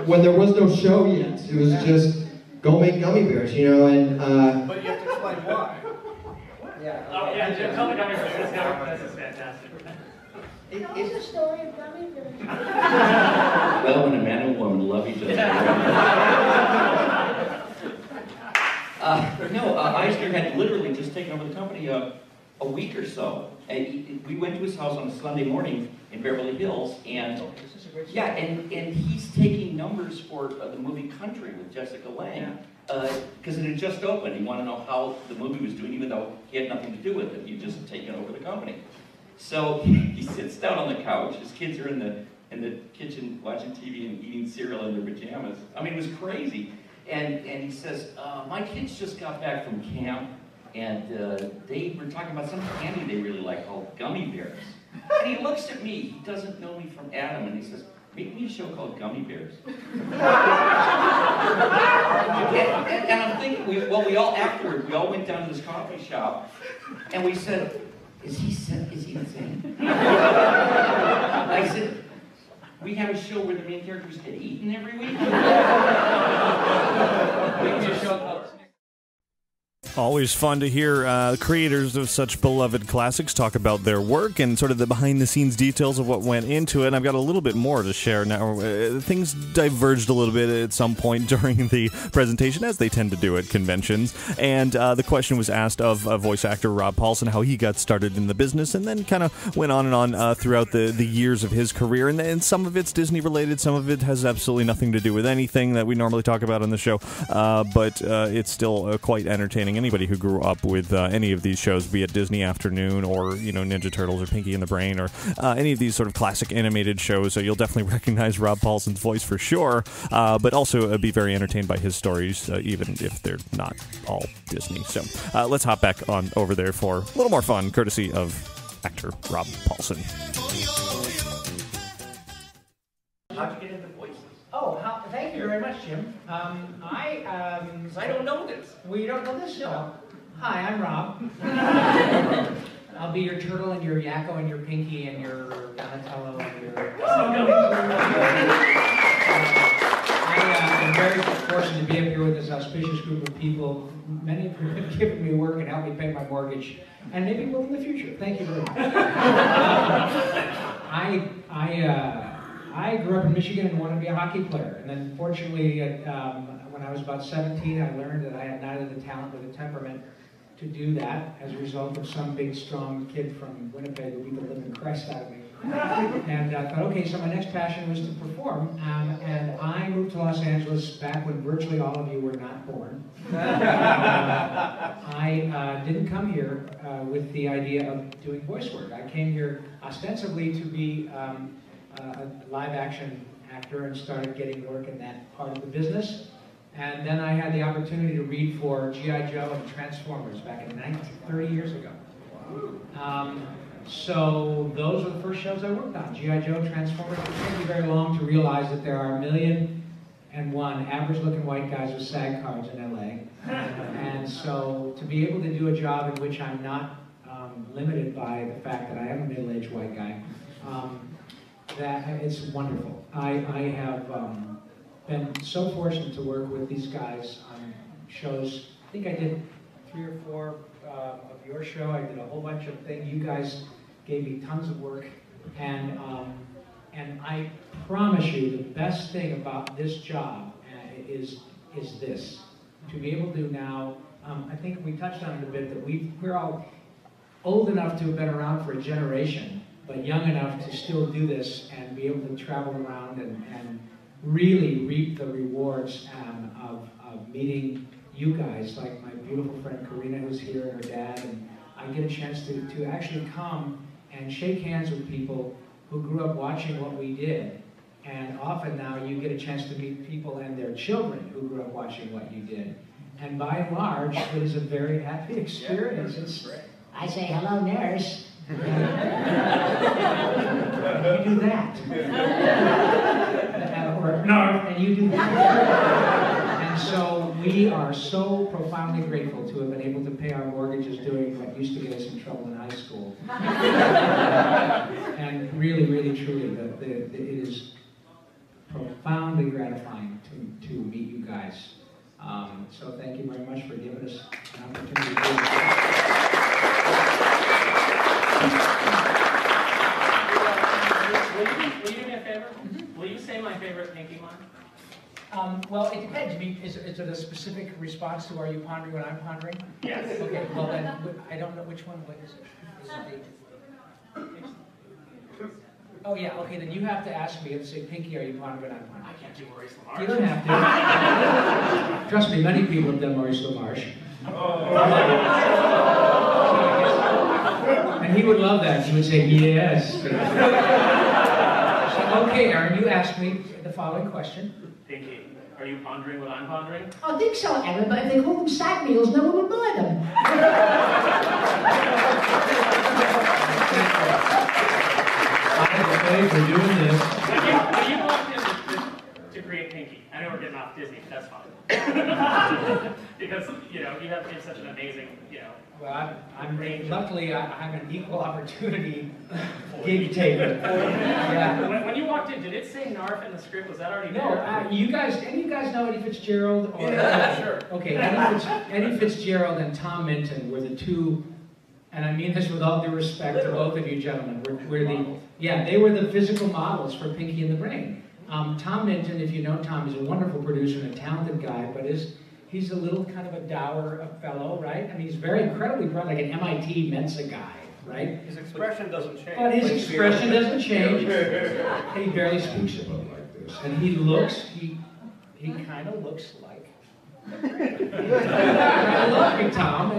when there was no show yet, it was just go make gummy bears, you know. And
but you have to explain why.
Yeah, tell the gummy bears. This is fantastic.
What's the story of gummy bears?
Well, when a man and a woman love each other. Eisner had literally just taken over the company a week or so. And we went to his house on a Sunday morning in Beverly Hills, and and he's taking numbers for the movie Country with Jessica Lange, because it had just opened. He wanted to know how the movie was doing, even though he had nothing to do with it. He'd just taken over the company. So he sits down on the couch. His kids are in the kitchen watching TV and eating cereal in their pajamas. I mean, it was crazy. And he says, my kids just got back from camp, and they were talking about some candy they really like called gummy bears. And he looks at me, he doesn't know me from Adam, and he says, make me a show called Gummy Bears. and I'm thinking, we all went down to this coffee shop, and we said, is he insane? I said, we have a show where the main characters get eaten every week.
Always fun to hear creators of such beloved classics talk about their work and sort of the behind-the-scenes details of what went into it. And I've got a little bit more to share now. Things diverged a little bit at some point during the presentation, as they tend to do at conventions. And the question was asked of voice actor Rob Paulsen, how he got started in the business, and then kind of went on and on throughout the years of his career. And some of it's Disney-related, some of it has absolutely nothing to do with anything that we normally talk about on the show. But it's still quite entertaining. Anybody who grew up with any of these shows, be it Disney Afternoon or Ninja Turtles or Pinky and the Brain or any of these sort of classic animated shows, you'll definitely recognize Rob Paulsen's voice for sure, but also be very entertained by his stories, even if they're not all Disney. So let's hop back on over there for a little more fun, courtesy of actor Rob Paulsen.
How'd you get into voices?
Oh, thank you very much, Jim.
I don't know this.
Well, you don't know this? No. Hi, I'm Rob. I'll be your turtle and your Yakko and your Pinky and your Donatello and your... I'm very fortunate to be up here with this auspicious group of people. Many of whom have given me work and helped me pay my mortgage, and maybe will in the future. Thank you very much. I grew up in Michigan and wanted to be a hockey player, and then fortunately, when I was about 17, I learned that I had neither the talent nor the temperament to do that as a result of some big, strong kid from Winnipeg who beat the living Christ out of me. And I thought, okay, so my next passion was to perform, and I moved to Los Angeles back when virtually all of you were not born. I didn't come here with the idea of doing voice work. I came here ostensibly to be a live action actor and started getting work in that part of the business. And then I had the opportunity to read for G.I. Joe and Transformers back in 30 years ago. So those were the first shows I worked on, G.I. Joe, Transformers. It didn't take me very long to realize that there are 1,000,001 average-looking white guys with SAG cards in L.A. And so to be able to do a job in which I'm not limited by the fact that I am a middle-aged white guy, that it's wonderful. I have been so fortunate to work with these guys on shows. I think I did 3 or 4 of your show. I did a whole bunch of things. You guys gave me tons of work, and I promise you, the best thing about this job is this: to be able to now. I think we touched on it a bit that we're all old enough to have been around for a generation, but young enough to still do this and be able to travel around and really reap the rewards of meeting you guys, like my beautiful friend Karina, who's here, and her dad, and I get a chance to actually come and shake hands with people who grew up watching what we did, and often now you get a chance to meet people and their children who grew up watching what you did, and by and large, it is a very happy experience. I say, hello, nurse. You do that. Or, no, and you do that. And so we are so profoundly grateful to have been able to pay our mortgages doing what used to get us in trouble in high school. And really, really, truly, it is profoundly gratifying to meet you guys. So thank you very much for giving us an opportunity to do this.
Will you do me a favor? Will you say my favorite Pinky line?
Well, it depends. I mean, is it a specific response to "Are you pondering what I'm pondering"?
Yes.
Okay. Well, then I don't know which one. What is it? Is it the... Oh yeah. Okay. Then you have to ask me and say, "Pinky, are you pondering what I'm pondering?"
I can't do Maurice LaMarche.
You don't have to. Trust me, many people have done Maurice LaMarche. And he would love that. He would say, yes. So, okay, Aaron, you asked me the following question.
Pinky, are you pondering what I'm pondering?
I think so, Aaron, but if they called them side meals, no one would buy them.
I have to pay for doing this.
When you walked in to create Pinky, I know we're getting off Disney, but that's fine. Because, you have such an amazing,
Well, luckily, I'm an equal opportunity gig taker. Yeah.
When you walked in, did it say NARF in the script? Was that already there?
No, any of you guys know Eddie Fitzgerald? Or,
yeah, sure.
Okay, Eddie Fitzgerald and Tom Minton were the two, and I mean this with all due respect to both of you gentlemen, they were the physical models for Pinky and the Brain. Tom Minton, if you know Tom, is a wonderful producer and a talented guy, but he's a little kind of a dour fellow, right? I mean, he's very incredibly bright, like an MIT Mensa guy, right?
His expression doesn't change.
But his expression doesn't change. And he barely speaks about like this. And he kind of looks like... I love you, Tom,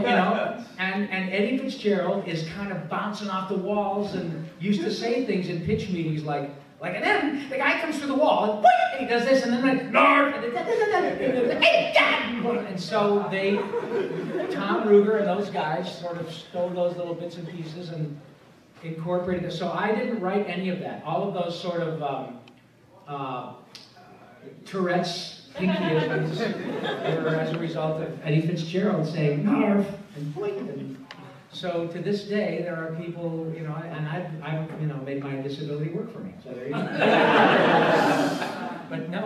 And Eddie Fitzgerald is kind of bouncing off the walls and used to say things in pitch meetings like, and then the guy comes through the wall, and he does this, and then and so Tom Ruger and those guys sort of stole those little bits and pieces and incorporated it. So I didn't write any of that. All of those sort of Tourette's Pinkyisms were as a result of Eddie Fitzgerald saying "Narf" and point and so to this day, there are people, and I've made my disability work for me. So there you go. But no,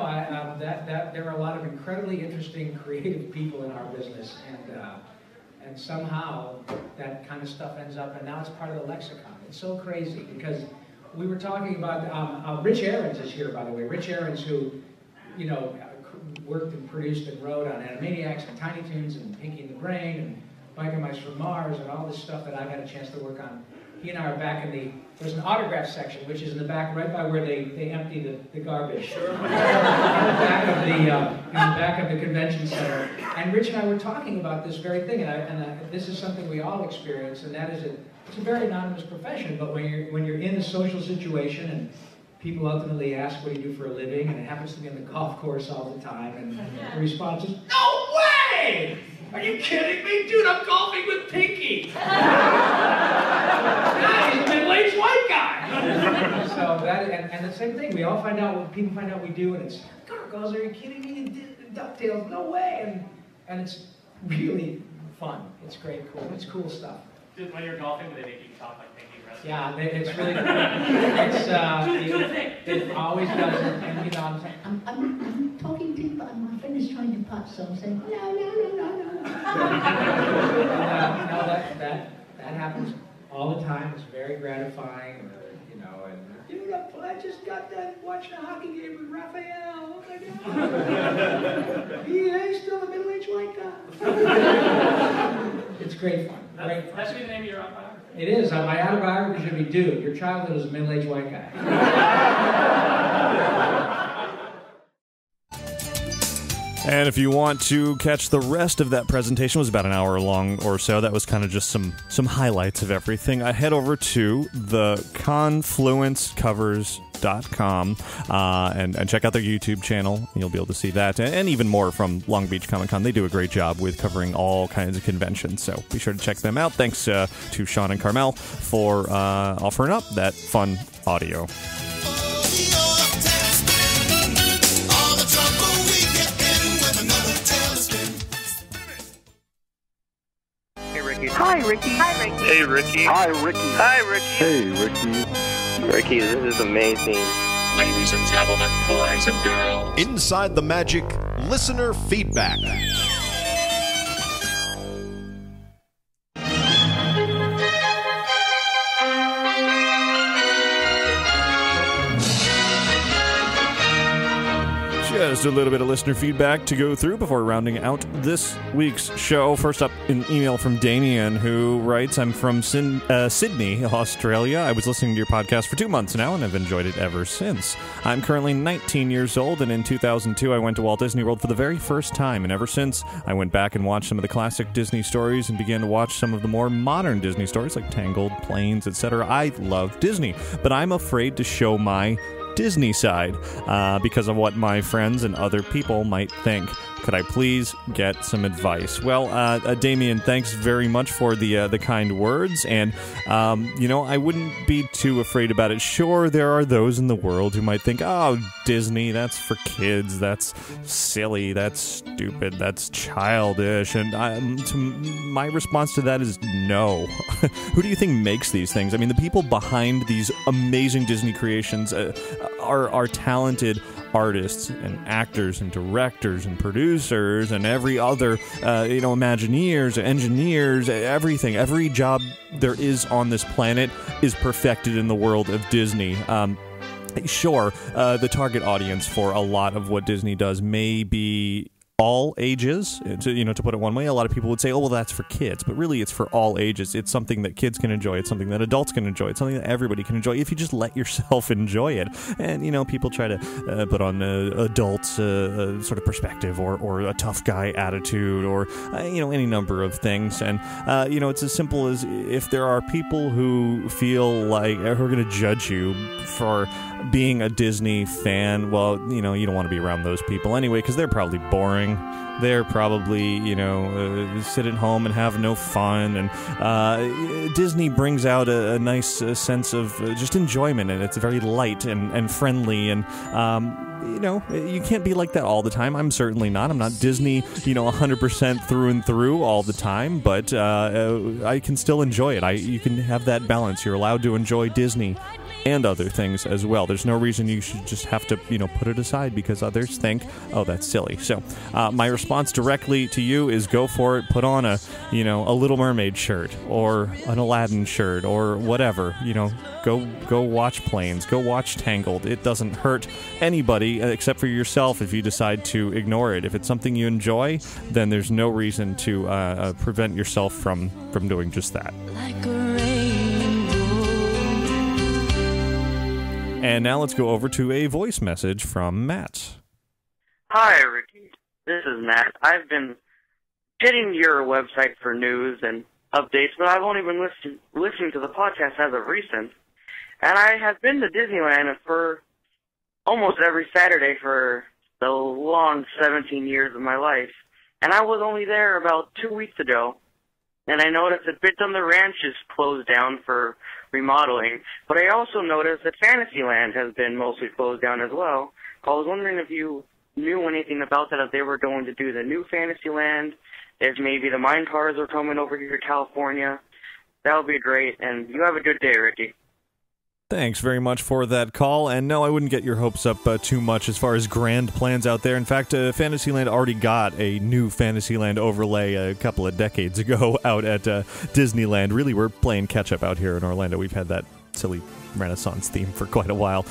there are a lot of incredibly interesting, creative people in our business, and somehow that kind of stuff ends up, and now it's part of the lexicon. It's so crazy because we were talking about Rich Ahrens is here, by the way. Rich Ahrens, who worked and produced and wrote on Animaniacs and Tiny Toons and Pinky and the Brain and Biker Mice from Mars and all this stuff that I've had a chance to work on. He and I are back in there's an autograph section, which is in the back, right by where they empty the garbage. Sure. in the back of the convention center. And Rich and I were talking about this very thing, and this is something we all experience, and that is it's a very anonymous profession, but when you're in a social situation and people ultimately ask what do you do for a living, and it happens to be on the golf course all the time, and the response is, "No way! Are you kidding me? Dude, I'm golfing with Pinky!" Yeah, he's a middle-aged white guy! So that, and the same thing, we all find out, when people find out we do, and it's, "Gargoyles, are you kidding me? DuckTales, no way!" And it's really fun. It's great, cool. It's cool stuff.
When you're golfing, do they make you talk like Pinky?
Yeah, it's really cool. It always does it, and I'm saying,
I'm talking to you, but my friend is trying to putt, so I'm saying, no.
That happens all the time. It's very gratifying, Dude, I just got done watching a hockey game with Raphael. Oh my God. He's still a middle-aged white guy. It's great fun.
That should be the name of your autobiography.
It is. My autobiography should be, "Dude, your childhood was a middle-aged white guy."
And if you want to catch the rest of that presentation, it was about an hour long or so. That was kind of just some highlights of everything. I head over to the confluencecovers.com and check out their YouTube channel. You'll be able to see that and even more from Long Beach Comic Con. They do a great job with covering all kinds of conventions, so be sure to check them out. Thanks to Sean and Carmel for offering up that fun audio.
Hi, Ricky. Hi, Ricky.
Hey, Ricky.
Hi, Ricky.
Hi, Ricky.
Hey, Ricky.
Ricky, this is amazing.
Ladies and gentlemen, boys and girls.
Inside the Magic Listener Feedback.
Just a little bit of listener feedback to go through before rounding out this week's show. First up, an email from Damien, who writes, "I'm from Sydney, Australia. I was listening to your podcast for 2 months now, and I've enjoyed it ever since. I'm currently 19 years old, and in 2002, I went to Walt Disney World for the very first time, and ever since, I went back and watched some of the classic Disney stories and began to watch some of the more modern Disney stories like Tangled, Planes, etc. I love Disney, but I'm afraid to show my Disney side because of what my friends and other people might think. Could I please get some advice?" Well, Damien, thanks very much for the kind words, and I wouldn't be too afraid about it. Sure, there are those in the world who might think, "Oh, Disney, that's for kids, that's silly, that's stupid, that's childish," and my response to that is no. Who do you think makes these things? I mean, the people behind these amazing Disney creations are talented artists and actors and directors and producers and every other, Imagineers, engineers, everything. Every job there is on this planet is perfected in the world of Disney. Sure, the target audience for a lot of what Disney does may be all ages, to put it one way. A lot of people would say, "Oh, well, that's for kids," but really it's for all ages. It's something that kids can enjoy. It's something that adults can enjoy. It's something that everybody can enjoy if you just let yourself enjoy it. And, people try to put on adults sort of perspective or a tough guy attitude or, any number of things. And, it's as simple as if there are people who feel like, who are going to judge you for being a Disney fan, well, you don't want to be around those people anyway, because they're probably boring. They're probably, sit at home and have no fun. And Disney brings out a nice sense of just enjoyment, and it's very light and friendly. And, you can't be like that all the time. I'm certainly not. I'm not Disney, 100% through and through all the time. But I can still enjoy it. You can have that balance. You're allowed to enjoy Disney and other things as well. There's no reason you should just have to, put it aside because others think, oh, that's silly. So my response directly to you is go for it. Put on a Little Mermaid shirt or an Aladdin shirt or whatever. Go watch planes. Go watch Tangled. It doesn't hurt anybody except for yourself if you decide to ignore it. If it's something you enjoy, then there's no reason to prevent yourself from doing just that.
Like a rainbow.
And now let's go over to a voice message from Matt.
Hi, Ricky. This is Matt. I've been getting to your website for news and updates, but I've only been listening to the podcast as of recent. And I have been to Disneyland for almost every Saturday for the long 17 years of my life. And I was only there about 2 weeks ago. And I noticed that Bits on the Ranch is closed down for remodeling. But I also noticed that Fantasyland has been mostly closed down as well. I was wondering if you knew anything about that, if they were going to do the new Fantasyland, if maybe the mine cars are coming over here to California. That would be great. And you have a good day, Ricky.
Thanks very much for that call, and no, I wouldn't get your hopes up too much as far as grand plans out there. In fact, Fantasyland already got a new Fantasyland overlay a couple of decades ago out at Disneyland. Really, we're playing catch-up out here in Orlando. We've had that silly Renaissance theme for quite a while.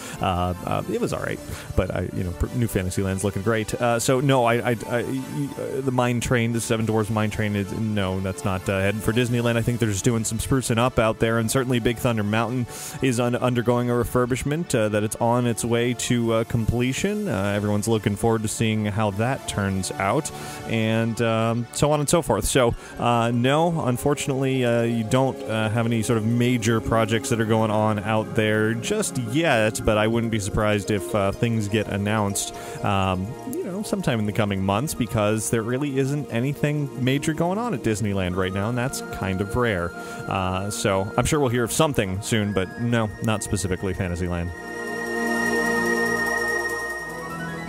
It was all right, but new Fantasyland's looking great. So no, the mine train, the Seven Dwarfs mine train that's not heading for Disneyland. I think they're just doing some sprucing up out there, and certainly Big Thunder Mountain is undergoing a refurbishment that it's on its way to completion. Everyone's looking forward to seeing how that turns out, and so on and so forth. So no, unfortunately, you don't have any sort of major projects that are going on out there just yet, but I wouldn't be surprised if things get announced sometime in the coming months, because there really isn't anything major going on at Disneyland right now, and that's kind of rare. So I'm sure we'll hear of something soon, but no, not specifically Fantasyland.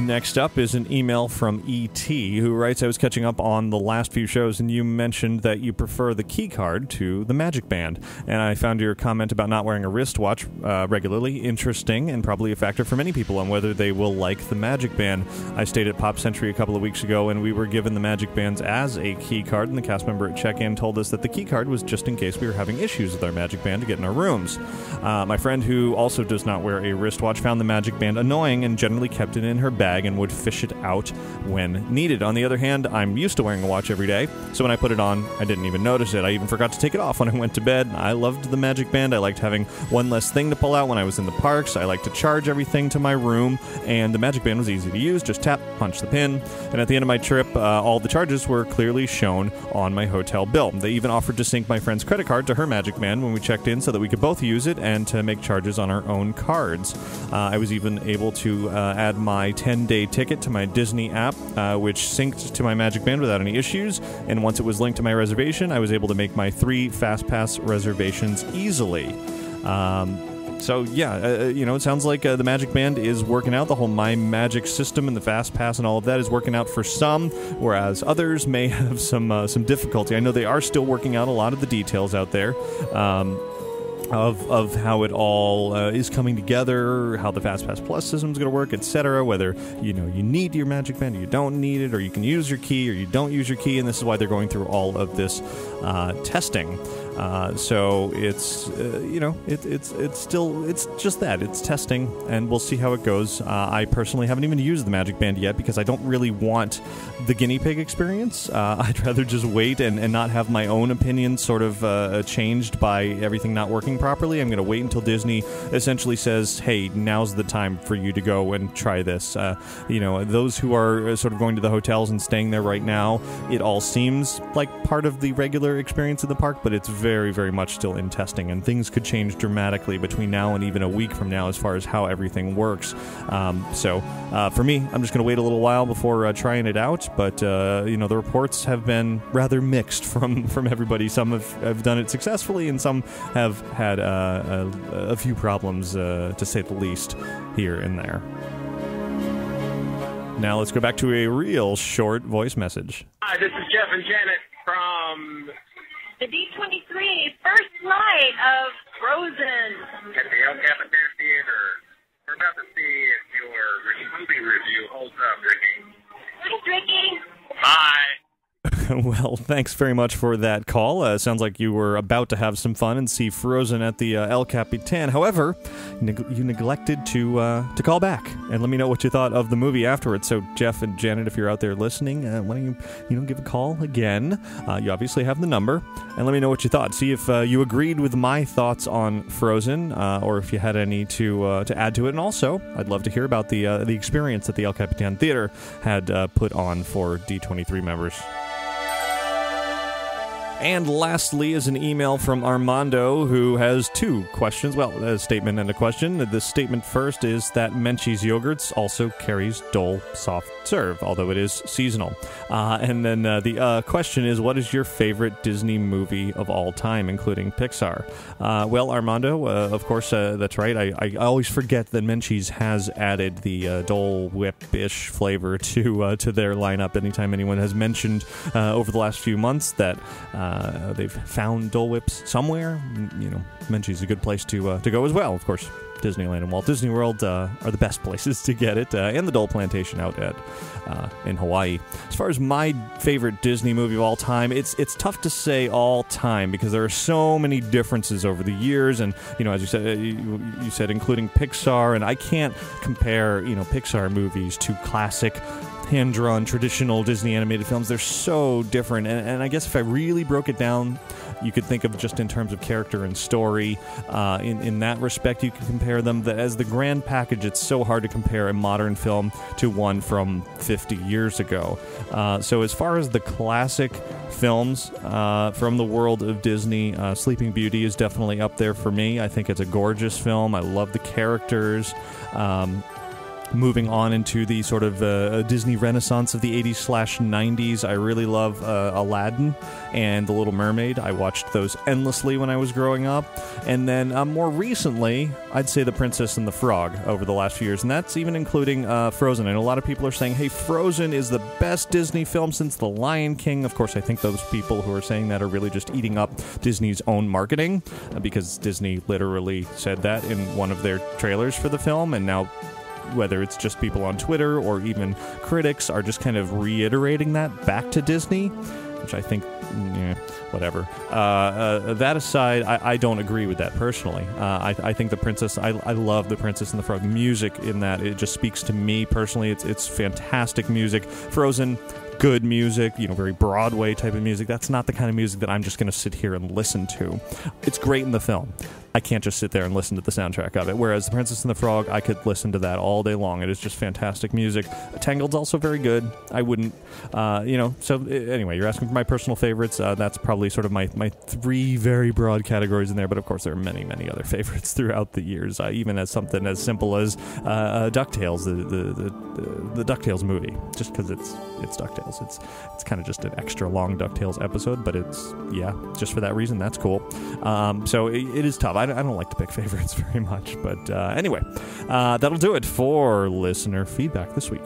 Next up is an email from E.T., who writes, I was catching up on the last few shows, and you mentioned that you prefer the key card to the Magic Band. And I found your comment about not wearing a wristwatch regularly interesting, and probably a factor for many people on whether they will like the Magic Band. I stayed at Pop Century a couple of weeks ago, and we were given the Magic Bands as a key card, and the cast member at check-in told us that the key card was just in case we were having issues with our Magic Band to get in our rooms. My friend, who also does not wear a wristwatch, found the Magic Band annoying and generally kept it in her bag and would fish it out when needed. On the other hand, I'm used to wearing a watch every day, so when I put it on, I didn't even notice it. I even forgot to take it off when I went to bed. I loved the Magic Band. I liked having one less thing to pull out when I was in the parks. I liked to charge everything to my room, and the Magic Band was easy to use. Just tap, punch the pin, and at the end of my trip, all the charges were clearly shown on my hotel bill. They even offered to sync my friend's credit card to her Magic Band when we checked in so that we could both use it and to make charges on our own cards. I was even able to add my 10-day ticket to my Disney app, which synced to my Magic Band without any issues, and once it was linked to my reservation, I was able to make my 3 FastPass reservations easily. So yeah, it sounds like the Magic Band is working out. The whole My Magic system and the FastPass and all of that is working out for some, whereas others may have some difficulty. I know they are still working out a lot of the details out there. Of how it all is coming together, how the FastPass Plus system is going to work, etc. Whether you need your Magic Band or you don't need it, or you can use your key or you don't use your key, and this is why they're going through all of this testing. So it's just that it's testing, and we'll see how it goes. I personally haven't even used the Magic Band yet because I don't really want the guinea pig experience. I'd rather just wait and not have my own opinion sort of changed by everything not working properly. I'm going to wait until Disney essentially says, hey, now's the time for you to go and try this. Those who are sort of going to the hotels and staying there right now, it all seems like part of the regular experience in the park, but it's very, very much still in testing, and things could change dramatically between now and even a week from now as far as how everything works. So for me, I'm just going to wait a little while before trying it out, but the reports have been rather mixed from everybody. Some have done it successfully, and some have had a few problems, to say the least, here and there. Now let's go back to a real short voice message.
Hi, this is Jeff and Janet from
the D23 first night of Frozen
at the El Capitan We're about to see if your movie review holds up, Ricky.
Thanks, Ricky.
Bye.
Well, thanks very much for that call. Sounds like you were about to have some fun and see Frozen at the El Capitan. However, you neglected to call back and let me know what you thought of the movie afterwards. So, Jeff and Janet, if you're out there listening, why don't you give a call again? You obviously have the number, and let me know what you thought. See if you agreed with my thoughts on Frozen, or if you had any to add to it. And also, I'd love to hear about the experience that the El Capitan Theater had put on for D23 members. And lastly is an email from Armando, who has two questions. Well, a statement and a question. The statement first is that Menchie's Yogurts also carries Dole Soft Serve, although it is seasonal. And then the question is, what is your favorite Disney movie of all time, including Pixar? Well, Armando, of course, that's right. I always forget that Menchie's has added the Dole Whip-ish flavor to their lineup anytime anyone has mentioned over the last few months that they've found Dole Whips somewhere. Menchie's a good place to go as well. Of course, Disneyland and Walt Disney World are the best places to get it, and the Dole Plantation out in Hawaii. As far as my favorite Disney movie of all time, it's tough to say all time because there are so many differences over the years, and as you said, including Pixar, and I can't compare Pixar movies to classic hand-drawn traditional Disney animated films. They're so different, and I guess if I really broke it down, you could think of just in terms of character and story. In that respect, you can compare them. As the grand package, it's so hard to compare a modern film to one from 50 years ago. So as far as the classic films from the world of Disney, Sleeping Beauty is definitely up there for me. I think it's a gorgeous film. I love the characters. Moving on into the sort of Disney renaissance of the 80s/90s, I really love Aladdin and The Little Mermaid. I watched those endlessly when I was growing up. And then more recently, I'd say The Princess and the Frog over the last few years, and that's even including Frozen. I know a lot of people are saying, hey, Frozen is the best Disney film since The Lion King. Of course, I think those people who are saying that are really just eating up Disney's own marketing, because Disney literally said that in one of their trailers for the film, and now whether it's just people on Twitter or even critics are just kind of reiterating that back to Disney, which I think, whatever. That aside, I don't agree with that personally. I think The Princess, I love The Princess and the Frog music in that. It just speaks to me personally. It's fantastic music. Frozen, good music, very Broadway type of music. That's not the kind of music that I'm just going to sit here and listen to. It's great in the film. I can't just sit there and listen to the soundtrack of it. Whereas The Princess and the Frog, I could listen to that all day long. It is just fantastic music. Tangled's also very good. I wouldn't, So anyway, you're asking for my personal favorites. That's probably sort of my three very broad categories in there. But of course, there are many, many other favorites throughout the years. Even as something as simple as DuckTales, the DuckTales movie, just because it's DuckTales. It's kind of just an extra long DuckTales episode, but just for that reason, that's cool. So it is tough. I don't like to pick favorites very much, but anyway, that'll do it for listener feedback this week.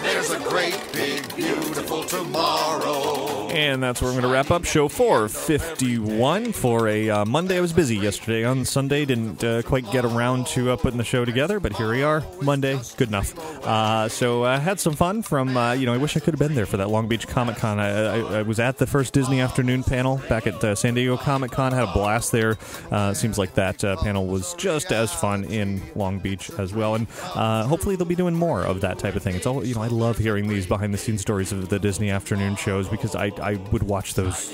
There's a great, big, beautiful tomorrow.
And that's where we're going to wrap up show 451 for a Monday. I was busy yesterday. On Sunday, didn't quite get around to putting the show together, but here we are. Monday, good enough. So I had some fun from, I wish I could have been there for that Long Beach Comic Con. I was at the first Disney Afternoon panel back at San Diego Comic Con. Had a blast there. Seems like that panel was just as fun in Long Beach as well. And hopefully they'll be doing more of that type of thing. It's all, I love hearing these behind-the-scenes stories of the Disney Afternoon shows because I would watch those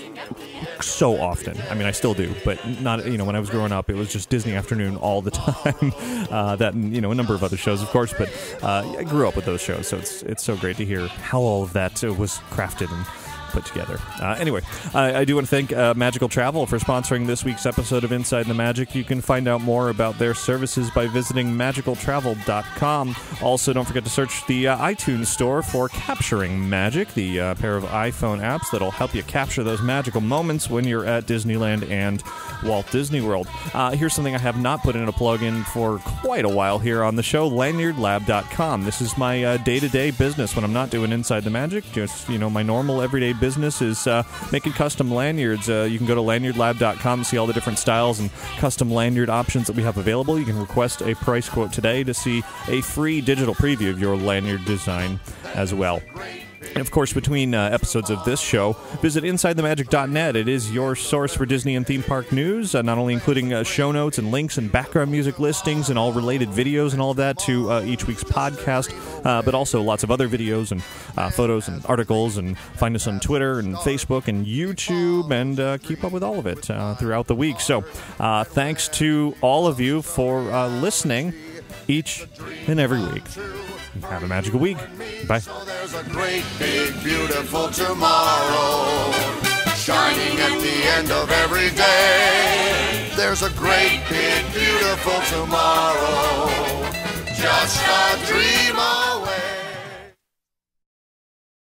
so often. I mean, I still do, but not, when I was growing up, it was just Disney Afternoon all the time. That, and, a number of other shows, of course, but I grew up with those shows, so it's so great to hear how all of that was crafted and put together. Anyway, I do want to thank Magical Travel for sponsoring this week's episode of Inside the Magic. You can find out more about their services by visiting magicaltravel.com. Also, don't forget to search the iTunes store for Capturing Magic, the pair of iPhone apps that'll help you capture those magical moments when you're at Disneyland and Walt Disney World. Here's something I have not put in a plug-in for quite a while here on the show, lanyardlab.com. This is my day-to-day business when I'm not doing Inside the Magic. Just, my normal everyday business is making custom lanyards. You can go to lanyardlab.com and see all the different styles and custom lanyard options that we have available. You can request a price quote today to see a free digital preview of your lanyard design as well. And of course, between episodes of this show, visit InsideTheMagic.net. It is your source for Disney and theme park news, not only including show notes and links and background music listings and all related videos and all of that to each week's podcast, but also lots of other videos and photos and articles. And find us on Twitter and Facebook and YouTube, and keep up with all of it throughout the week. So thanks to all of you for listening each and every week. Have a magical week. Bye.
So there's a great, big, beautiful tomorrow shining at the end of every day. There's a great, big, beautiful tomorrow just a dream away.